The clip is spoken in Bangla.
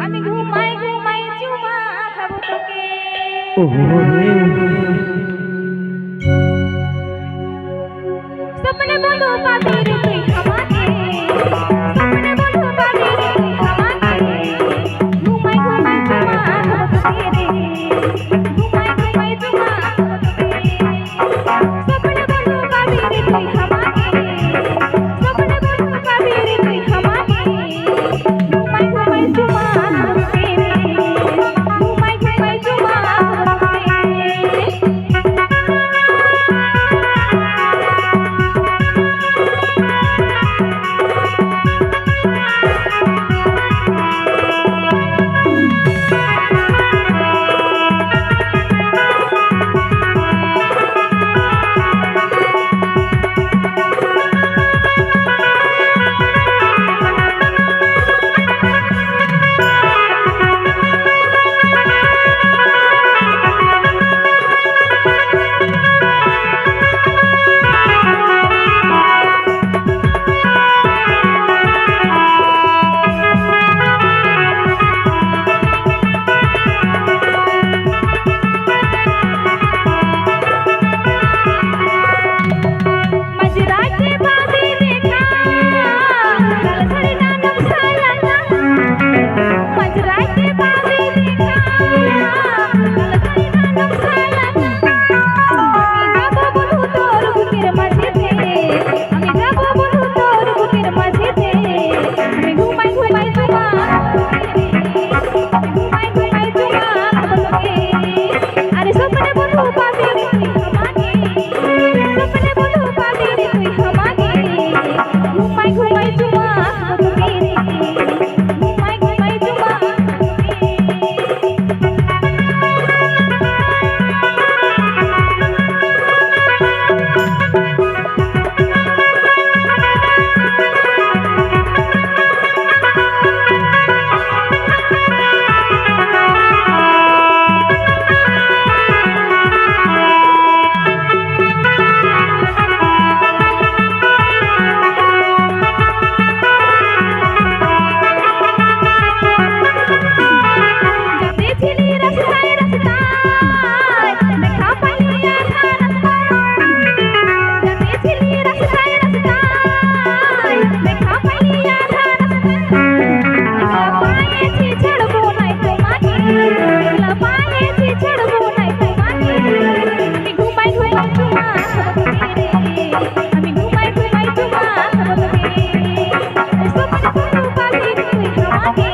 আমি ঘুমাই ঘুমাই চুমা খাবো তোকে। सपने बोलो पाबी रे তুই আমাকে, सपने बोलो पाबी रे তুই আমাকে। ঘুমাই ঘুমাই চুমা খাবো তোকে রে, ঘুমাই ঘুমাই চুমা খাবো তোকে। सपने बोलो पाबी रे তুই আমাকে, सपने बोलो पाबी रे তুই আমাকে। ঘুমাই ঘুমাই চুমা খাবো তোকে রে, ঘুমাই ঘুমাই চুমা খাবো তোকে। আমি ঘুমাই ঘুমাই চুমা খাবো তোকে, সপনে বলো পাবি রে তুই আমাকে।